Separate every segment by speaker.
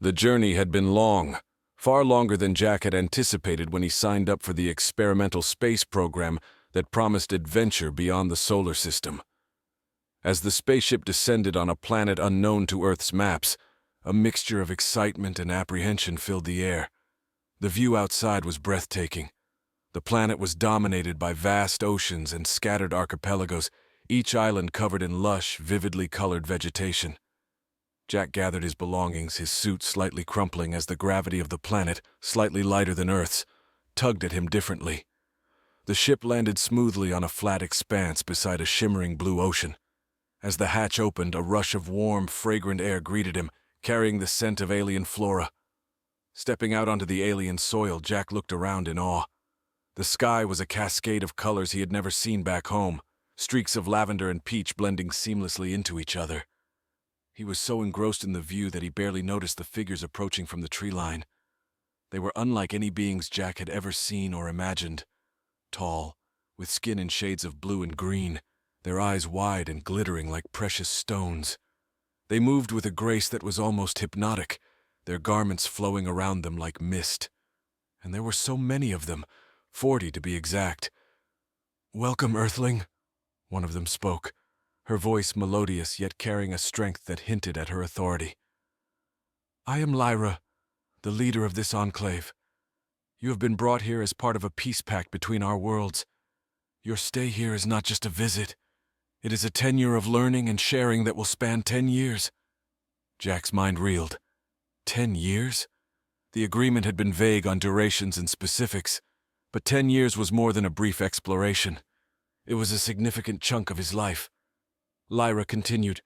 Speaker 1: The journey had been long, far longer than Jack had anticipated when he signed up for the experimental space program that promised adventure beyond the solar system. As the spaceship descended on a planet unknown to Earth's maps, a mixture of excitement and apprehension filled the air. The view outside was breathtaking. The planet was dominated by vast oceans and scattered archipelagos, each island covered in lush, vividly colored vegetation. Jack gathered his belongings, his suit slightly crumpling as the gravity of the planet, slightly lighter than Earth's, tugged at him differently. The ship landed smoothly on a flat expanse beside a shimmering blue ocean. As the hatch opened, a rush of warm, fragrant air greeted him, carrying the scent of alien flora. Stepping out onto the alien soil, Jack looked around in awe. The sky was a cascade of colors he had never seen back home, streaks of lavender and peach blending seamlessly into each other. He was so engrossed in the view that he barely noticed the figures approaching from the tree line. They were unlike any beings Jack had ever seen or imagined. Tall, with skin in shades of blue and green, their eyes wide and glittering like precious stones. They moved with a grace that was almost hypnotic, their garments flowing around them like mist. And there were so many of them, 40 to be exact. "Welcome, Earthling," one of them spoke, her voice melodious yet carrying a strength that hinted at her authority. "I am Lyra, the leader of this enclave. You have been brought here as part of a peace pact between our worlds. Your stay here is not just a visit. It is a tenure of learning and sharing that will span 10 years. Jack's mind reeled. 10 years? The agreement had been vague on durations and specifics, but 10 years was more than a brief exploration. It was a significant chunk of his life. Lyra continued,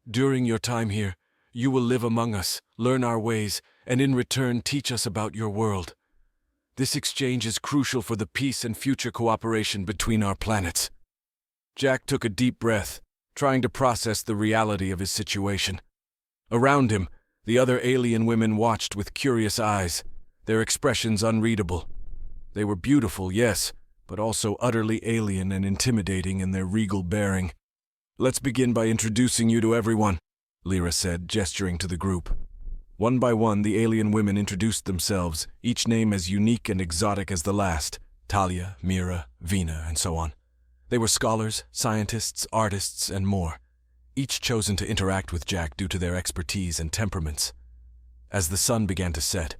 Speaker 1: "During your time here, you will live among us, learn our ways, and in return teach us about your world. This exchange is crucial for the peace and future cooperation between our planets." Jack took a deep breath, trying to process the reality of his situation. Around him, the other alien women watched with curious eyes, their expressions unreadable. They were beautiful, yes, but also utterly alien and intimidating in their regal bearing. "Let's begin by introducing you to everyone," Lyra said, gesturing to the group. One by one, the alien women introduced themselves, each name as unique and exotic as the last: Talia, Mira, Vina, and so on. They were scholars, scientists, artists, and more, each chosen to interact with Jack due to their expertise and temperaments. As the sun began to set,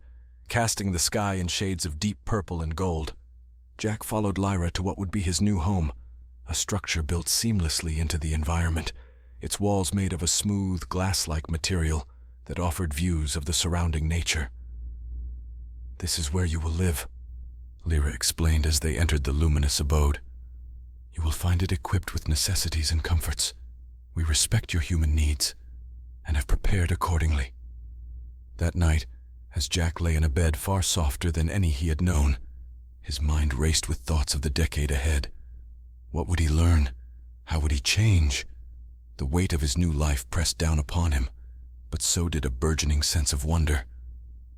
Speaker 1: casting the sky in shades of deep purple and gold, Jack followed Lyra to what would be his new home, a structure built seamlessly into the environment, its walls made of a smooth, glass-like material that offered views of the surrounding nature. "This is where you will live," Lyra explained as they entered the luminous abode. "You will find it equipped with necessities and comforts. We respect your human needs and have prepared accordingly." That night, as Jack lay in a bed far softer than any he had known, his mind raced with thoughts of the decade ahead. What would he learn? How would he change? The weight of his new life pressed down upon him, but so did a burgeoning sense of wonder.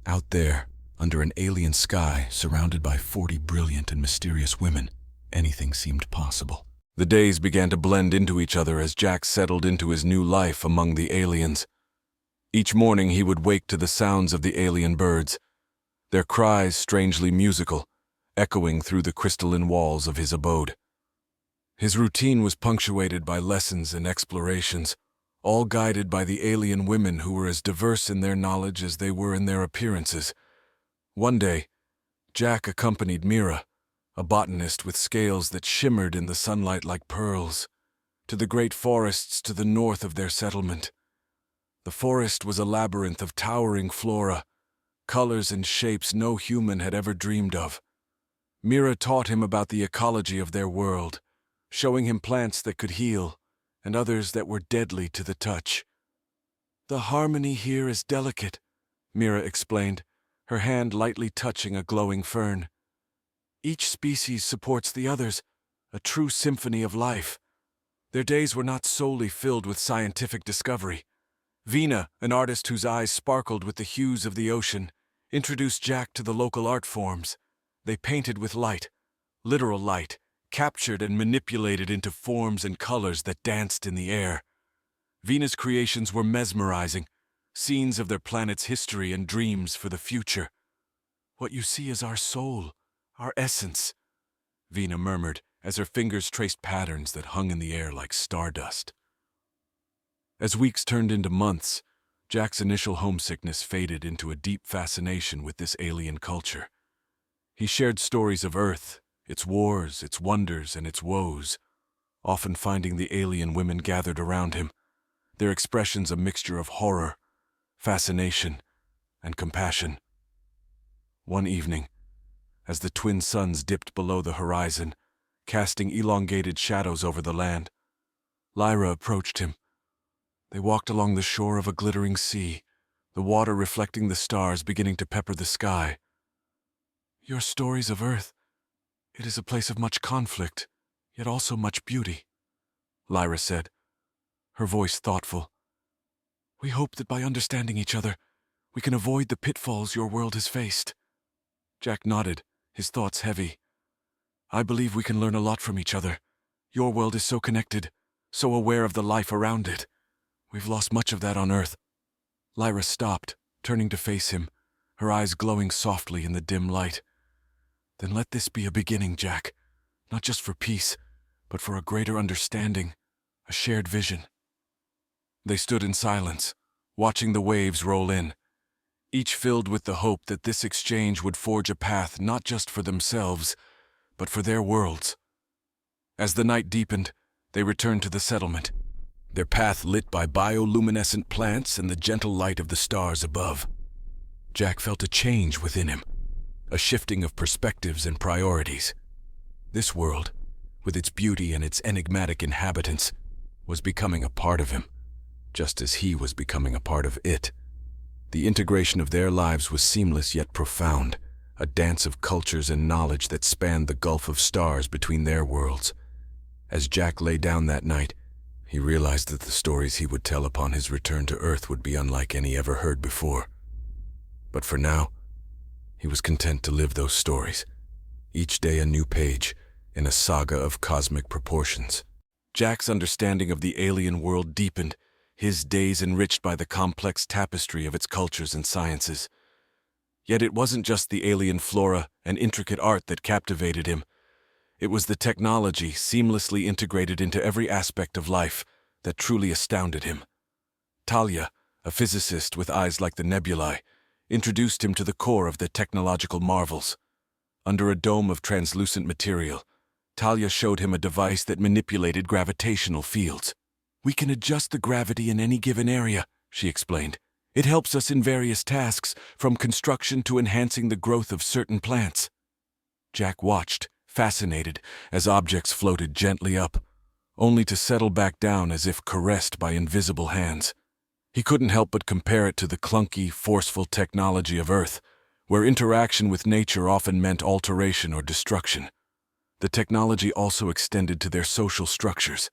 Speaker 1: Out there, under an alien sky, surrounded by 40 brilliant and mysterious women, anything seemed possible. The days began to blend into each other as Jack settled into his new life among the aliens. Each morning he would wake to the sounds of the alien birds, their cries strangely musical, echoing through the crystalline walls of his abode. His routine was punctuated by lessons and explorations, all guided by the alien women who were as diverse in their knowledge as they were in their appearances. One day, Jack accompanied Mira, a botanist with scales that shimmered in the sunlight like pearls, to the great forests to the north of their settlement. The forest was a labyrinth of towering flora, colors and shapes no human had ever dreamed of. Mira taught him about the ecology of their world, showing him plants that could heal, and others that were deadly to the touch. "The harmony here is delicate," Mira explained, her hand lightly touching a glowing fern. "Each species supports the others, a true symphony of life." Their days were not solely filled with scientific discovery. Vina, an artist whose eyes sparkled with the hues of the ocean, introduced Jack to the local art forms. They painted with light, literal light, captured and manipulated into forms and colors that danced in the air. Vina's creations were mesmerizing, scenes of their planet's history and dreams for the future. "What you see is our soul, our essence," Vina murmured as her fingers traced patterns that hung in the air like stardust. As weeks turned into months, Jack's initial homesickness faded into a deep fascination with this alien culture. He shared stories of Earth, its wars, its wonders, and its woes, often finding the alien women gathered around him, their expressions a mixture of horror, fascination, and compassion. One evening, as the twin suns dipped below the horizon, casting elongated shadows over the land, Lyra approached him. They walked along the shore of a glittering sea, the water reflecting the stars beginning to pepper the sky. "Your stories of Earth, it is a place of much conflict, yet also much beauty," Lyra said, her voice thoughtful. "We hope that by understanding each other, we can avoid the pitfalls your world has faced." Jack nodded, his thoughts heavy. "I believe we can learn a lot from each other. Your world is so connected, so aware of the life around it. We've lost much of that on Earth." Lyra stopped, turning to face him, her eyes glowing softly in the dim light. "Then let this be a beginning, Jack. Not just for peace, but for a greater understanding, a shared vision." They stood in silence, watching the waves roll in, each filled with the hope that this exchange would forge a path not just for themselves, but for their worlds. As the night deepened, they returned to the settlement, their path lit by bioluminescent plants and the gentle light of the stars above. Jack felt a change within him, a shifting of perspectives and priorities. This world, with its beauty and its enigmatic inhabitants, was becoming a part of him, just as he was becoming a part of it. The integration of their lives was seamless yet profound, a dance of cultures and knowledge that spanned the gulf of stars between their worlds. As Jack lay down that night, he realized that the stories he would tell upon his return to Earth would be unlike any ever heard before. But for now, he was content to live those stories, each day a new page in a saga of cosmic proportions. Jack's understanding of the alien world deepened, his days enriched by the complex tapestry of its cultures and sciences. Yet it wasn't just the alien flora and intricate art that captivated him. It was the technology seamlessly integrated into every aspect of life that truly astounded him. Talia, a physicist with eyes like the nebulae, introduced him to the core of the technological marvels. Under a dome of translucent material, Talia showed him a device that manipulated gravitational fields. "We can adjust the gravity in any given area," she explained. "It helps us in various tasks, from construction to enhancing the growth of certain plants." Jack watched, fascinated, as objects floated gently up, only to settle back down as if caressed by invisible hands. He couldn't help but compare it to the clunky, forceful technology of Earth, where interaction with nature often meant alteration or destruction. The technology also extended to their social structures.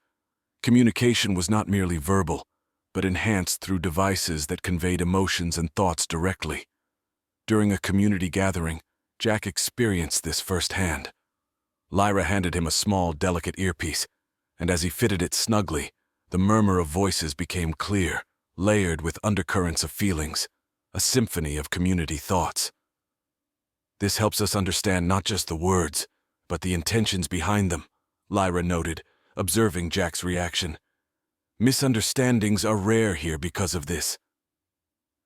Speaker 1: Communication was not merely verbal, but enhanced through devices that conveyed emotions and thoughts directly. During a community gathering, Jack experienced this firsthand. Lyra handed him a small, delicate earpiece, and as he fitted it snugly, the murmur of voices became clear, layered with undercurrents of feelings, a symphony of community thoughts. "This helps us understand not just the words, but the intentions behind them," Lyra noted, observing Jack's reaction. "Misunderstandings are rare here because of this."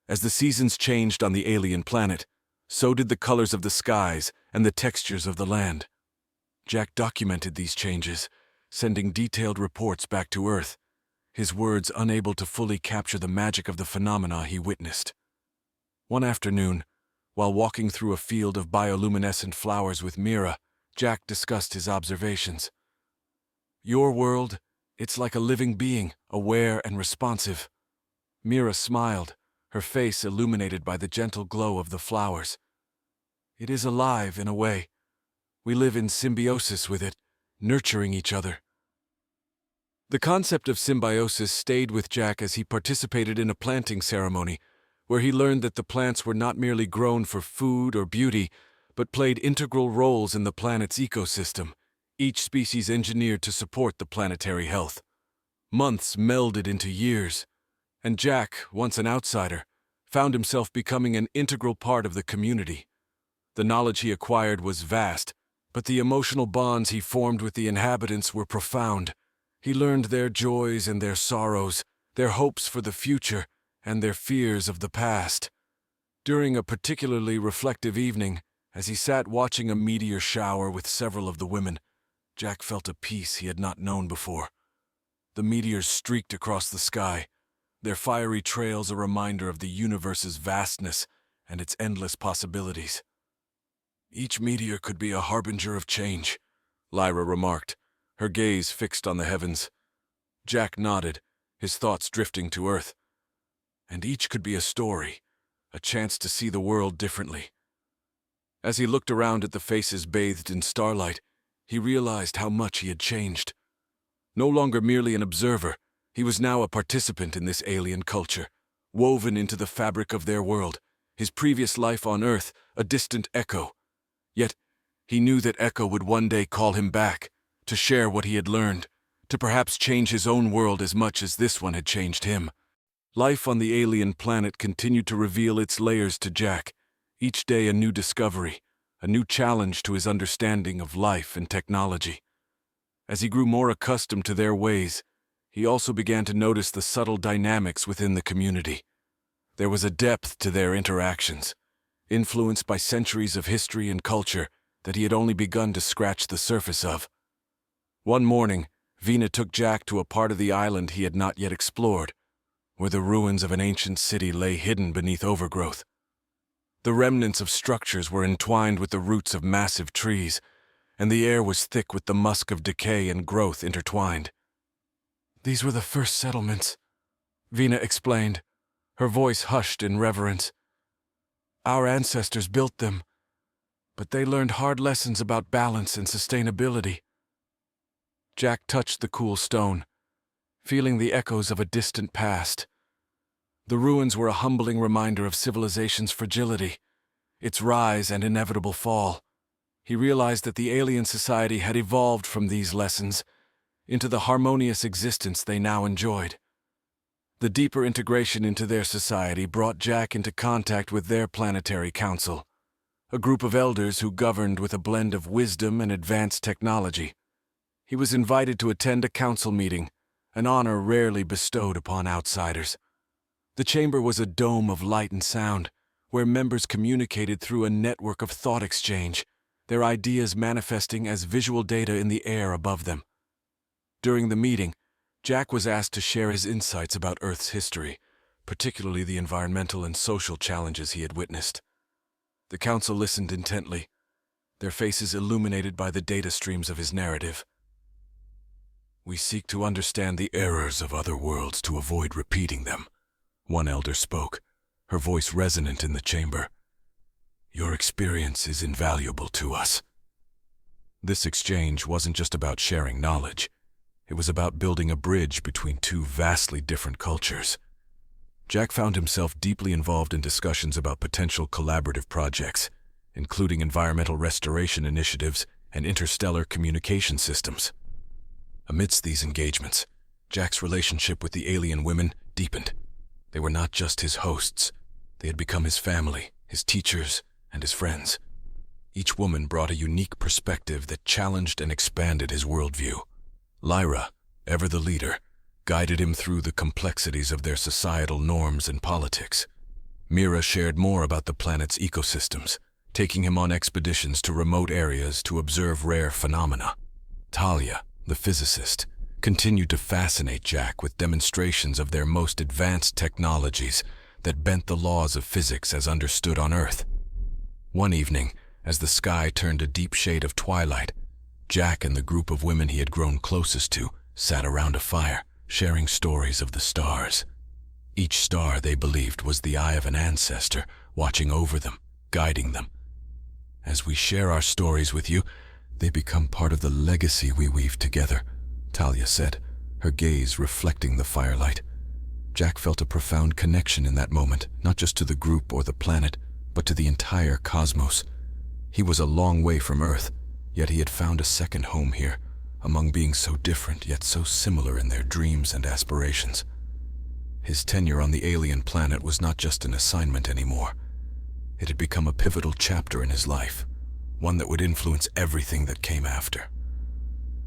Speaker 1: As the seasons changed on the alien planet, so did the colors of the skies and the textures of the land. Jack documented these changes, sending detailed reports back to Earth, his words unable to fully capture the magic of the phenomena he witnessed. One afternoon, while walking through a field of bioluminescent flowers with Mira, Jack discussed his observations. "Your world, it's like a living being, aware and responsive." Mira smiled, her face illuminated by the gentle glow of the flowers. "It is alive in a way. We live in symbiosis with it, nurturing each other." The concept of symbiosis stayed with Jack as he participated in a planting ceremony, where he learned that the plants were not merely grown for food or beauty, but played integral roles in the planet's ecosystem, each species engineered to support the planetary health. Months melded into years, And Jack, once an outsider, found himself becoming an integral part of the community. The knowledge he acquired was vast, but the emotional bonds he formed with the inhabitants were profound. He learned their joys and their sorrows, their hopes for the future, and their fears of the past. During a particularly reflective evening, as he sat watching a meteor shower with several of the women, Jack felt a peace he had not known before. The meteors streaked across the sky, their fiery trails a reminder of the universe's vastness and its endless possibilities. "Each meteor could be a harbinger of change," Lyra remarked, her gaze fixed on the heavens. Jack nodded, his thoughts drifting to Earth. "And each could be a story, a chance to see the world differently." As he looked around at the faces bathed in starlight, he realized how much he had changed. No longer merely an observer, he was now a participant in this alien culture, woven into the fabric of their world, his previous life on Earth a distant echo. Yet, he knew that Echo would one day call him back, to share what he had learned, to perhaps change his own world as much as this one had changed him. Life on the alien planet continued to reveal its layers to Jack, each day a new discovery, a new challenge to his understanding of life and technology. As he grew more accustomed to their ways, he also began to notice the subtle dynamics within the community. There was a depth to their interactions, influenced by centuries of history and culture that he had only begun to scratch the surface of. One morning, Vina took Jack to a part of the island he had not yet explored, where the ruins of an ancient city lay hidden beneath overgrowth. The remnants of structures were entwined with the roots of massive trees, and the air was thick with the musk of decay and growth intertwined. "These were the first settlements," Vina explained, her voice hushed in reverence. "Our ancestors built them, but they learned hard lessons about balance and sustainability." Jack touched the cool stone, feeling the echoes of a distant past. The ruins were a humbling reminder of civilization's fragility, its rise and inevitable fall. He realized that the alien society had evolved from these lessons into the harmonious existence they now enjoyed. The deeper integration into their society brought Jack into contact with their planetary council, a group of elders who governed with a blend of wisdom and advanced technology. He was invited to attend a council meeting, an honor rarely bestowed upon outsiders. The chamber was a dome of light and sound, where members communicated through a network of thought exchange, their ideas manifesting as visual data in the air above them. During the meeting, Jack was asked to share his insights about Earth's history, particularly the environmental and social challenges he had witnessed. The council listened intently, their faces illuminated by the data streams of his narrative. "We seek to understand the errors of other worlds to avoid repeating them," one elder spoke, her voice resonant in the chamber. "Your experience is invaluable to us." This exchange wasn't just about sharing knowledge. It was about building a bridge between two vastly different cultures. Jack found himself deeply involved in discussions about potential collaborative projects, including environmental restoration initiatives and interstellar communication systems. Amidst these engagements, Jack's relationship with the alien women deepened. They were not just his hosts. They had become his family, his teachers, and his friends. Each woman brought a unique perspective that challenged and expanded his worldview. Lyra, ever the leader, guided him through the complexities of their societal norms and politics. Mira shared more about the planet's ecosystems, taking him on expeditions to remote areas to observe rare phenomena. Talia, the physicist, continued to fascinate Jack with demonstrations of their most advanced technologies that bent the laws of physics as understood on Earth. One evening, as the sky turned a deep shade of twilight, Jack and the group of women he had grown closest to sat around a fire, sharing stories of the stars. Each star, they believed, was the eye of an ancestor, watching over them, guiding them. "As we share our stories with you, they become part of the legacy we weave together," Talia said, her gaze reflecting the firelight. Jack felt a profound connection in that moment, not just to the group or the planet, but to the entire cosmos. He was a long way from Earth, yet he had found a second home here, among beings so different yet so similar in their dreams and aspirations. His tenure on the alien planet was not just an assignment anymore. It had become a pivotal chapter in his life, one that would influence everything that came after.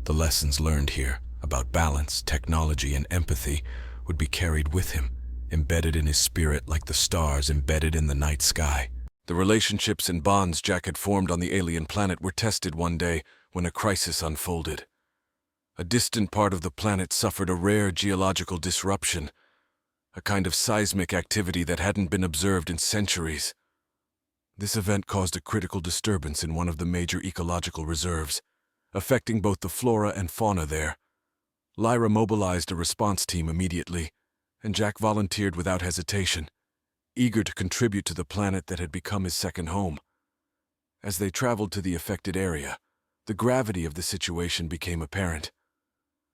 Speaker 1: The lessons learned here about balance, technology, and empathy would be carried with him, embedded in his spirit like the stars embedded in the night sky. The relationships and bonds Jack had formed on the alien planet were tested one day when a crisis unfolded. A distant part of the planet suffered a rare geological disruption, a kind of seismic activity that hadn't been observed in centuries. This event caused a critical disturbance in one of the major ecological reserves, affecting both the flora and fauna there. Lyra mobilized a response team immediately, and Jack volunteered without hesitation, eager to contribute to the planet that had become his second home. As they traveled to the affected area, the gravity of the situation became apparent.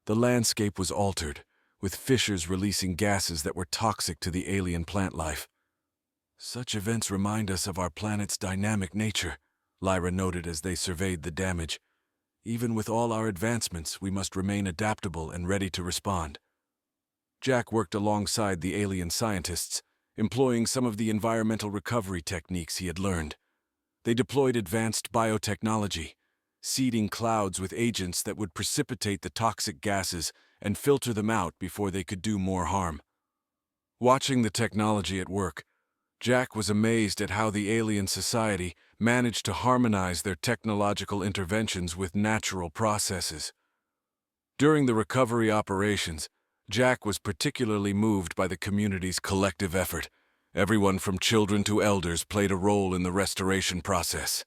Speaker 1: The landscape was altered, with fissures releasing gases that were toxic to the alien plant life. Such events remind us of our planet's dynamic nature, Lyra noted as they surveyed the damage. Even with all our advancements, we must remain adaptable and ready to respond. Jack worked alongside the alien scientists, employing some of the environmental recovery techniques he had learned. They deployed advanced biotechnology, seeding clouds with agents that would precipitate the toxic gases and filter them out before they could do more harm. Watching the technology at work, Jack was amazed at how the alien society managed to harmonize their technological interventions with natural processes. During the recovery operations, Jack was particularly moved by the community's collective effort. Everyone from children to elders played a role in the restoration process.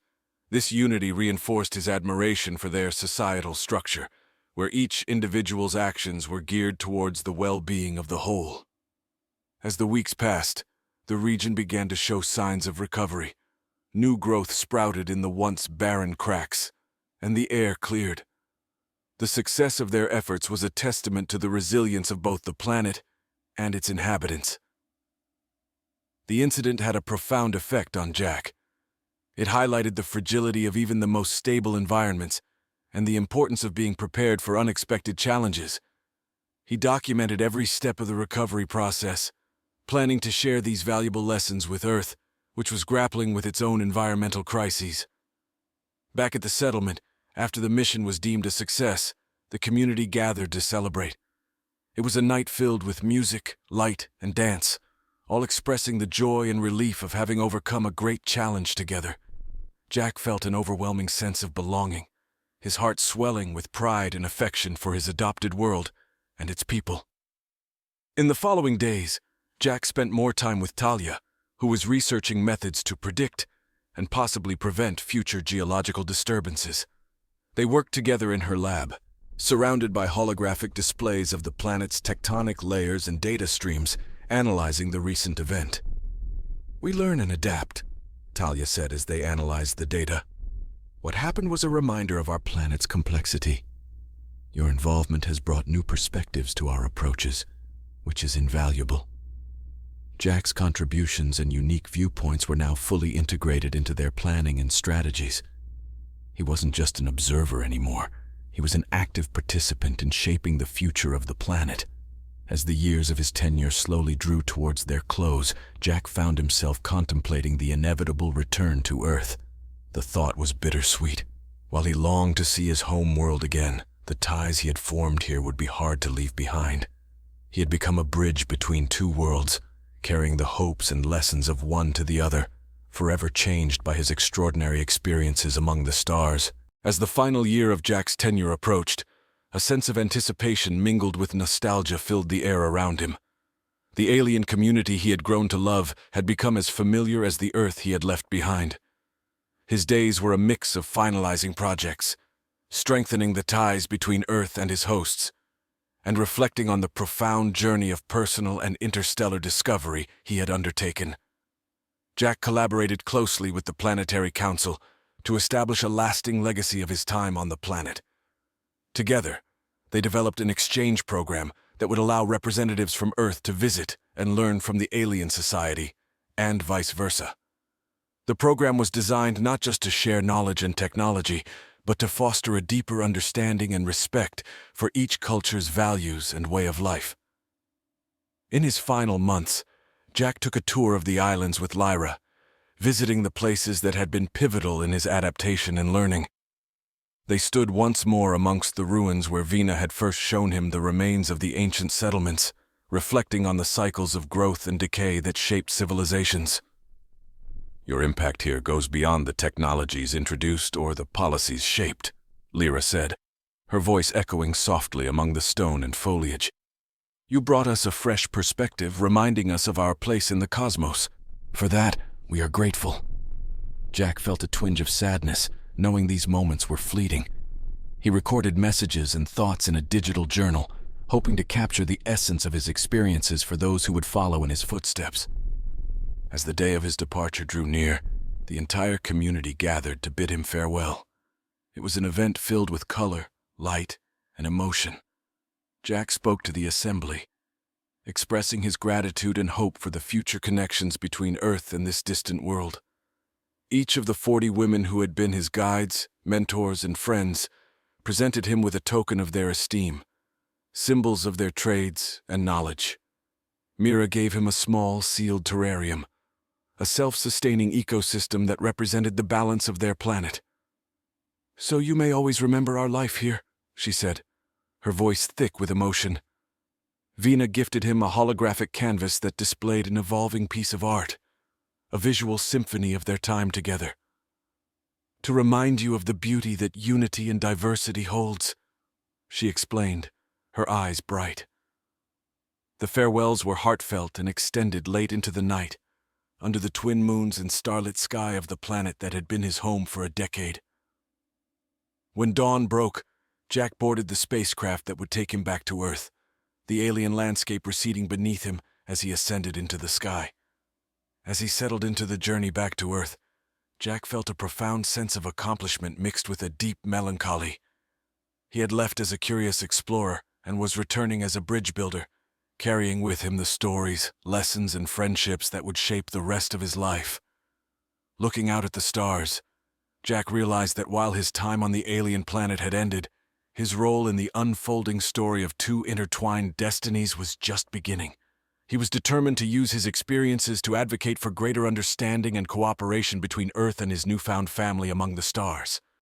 Speaker 1: This unity reinforced his admiration for their societal structure, where each individual's actions were geared towards the well-being of the whole. As the weeks passed, the region began to show signs of recovery. New growth sprouted in the once barren cracks, and the air cleared. The success of their efforts was a testament to the resilience of both the planet and its inhabitants. The incident had a profound effect on Jack. It highlighted the fragility of even the most stable environments and the importance of being prepared for unexpected challenges. He documented every step of the recovery process, planning to share these valuable lessons with Earth, which was grappling with its own environmental crises. Back at the settlement, after the mission was deemed a success, the community gathered to celebrate. It was a night filled with music, light, and dance, all expressing the joy and relief of having overcome a great challenge together. Jack felt an overwhelming sense of belonging, his heart swelling with pride and affection for his adopted world and its people. In the following days, Jack spent more time with Talia, who was researching methods to predict and possibly prevent future geological disturbances. They worked together in her lab, surrounded by holographic displays of the planet's tectonic layers and data streams, analyzing the recent event. "We learn and adapt," Talia said as they analyzed the data. "What happened was a reminder of our planet's complexity. Your involvement has brought new perspectives to our approaches, which is invaluable." Jack's contributions and unique viewpoints were now fully integrated into their planning and strategies. He wasn't just an observer anymore. He was an active participant in shaping the future of the planet. As the years of his tenure slowly drew towards their close, Jack found himself contemplating the inevitable return to Earth. The thought was bittersweet. While he longed to see his home world again, the ties he had formed here would be hard to leave behind. He had become a bridge between two worlds, carrying the hopes and lessons of one to the other, forever changed by his extraordinary experiences among the stars. As the final year of Jack's tenure approached, a sense of anticipation mingled with nostalgia filled the air around him. The alien community he had grown to love had become as familiar as the Earth he had left behind. His days were a mix of finalizing projects, strengthening the ties between Earth and his hosts, and reflecting on the profound journey of personal and interstellar discovery he had undertaken. Jack collaborated closely with the Planetary Council to establish a lasting legacy of his time on the planet. Together, they developed an exchange program that would allow representatives from Earth to visit and learn from the alien society, and vice versa. The program was designed not just to share knowledge and technology, but to foster a deeper understanding and respect for each culture's values and way of life. In his final months, Jack took a tour of the islands with Lyra, visiting the places that had been pivotal in his adaptation and learning. They stood once more amongst the ruins where Vina had first shown him the remains of the ancient settlements, reflecting on the cycles of growth and decay that shaped civilizations. "Your impact here goes beyond the technologies introduced or the policies shaped," Lyra said, her voice echoing softly among the stone and foliage. "You brought us a fresh perspective, reminding us of our place in the cosmos. For that, we are grateful." Jack felt a twinge of sadness, knowing these moments were fleeting. He recorded messages and thoughts in a digital journal, hoping to capture the essence of his experiences for those who would follow in his footsteps. As the day of his departure drew near, the entire community gathered to bid him farewell. It was an event filled with color, light, and emotion. Jack spoke to the assembly, expressing his gratitude and hope for the future connections between Earth and this distant world. Each of the 40 women who had been his guides, mentors, and friends presented him with a token of their esteem, symbols of their trades and knowledge. Mira gave him a small, sealed terrarium, a self-sustaining ecosystem that represented the balance of their planet. "So you may always remember our life here," she said, her voice thick with emotion. Vina gifted him a holographic canvas that displayed an evolving piece of art, a visual symphony of their time together. "To remind you of the beauty that unity and diversity holds," she explained, her eyes bright. The farewells were heartfelt and extended late into the night, under the twin moons and starlit sky of the planet that had been his home for a decade. When dawn broke, Jack boarded the spacecraft that would take him back to Earth, the alien landscape receding beneath him as he ascended into the sky. As he settled into the journey back to Earth, Jack felt a profound sense of accomplishment mixed with a deep melancholy. He had left as a curious explorer and was returning as a bridge builder, carrying with him the stories, lessons, and friendships that would shape the rest of his life. Looking out at the stars, Jack realized that while his time on the alien planet had ended, his role in the unfolding story of two intertwined destinies was just beginning. He was determined to use his experiences to advocate for greater understanding and cooperation between Earth and his newfound family among the stars.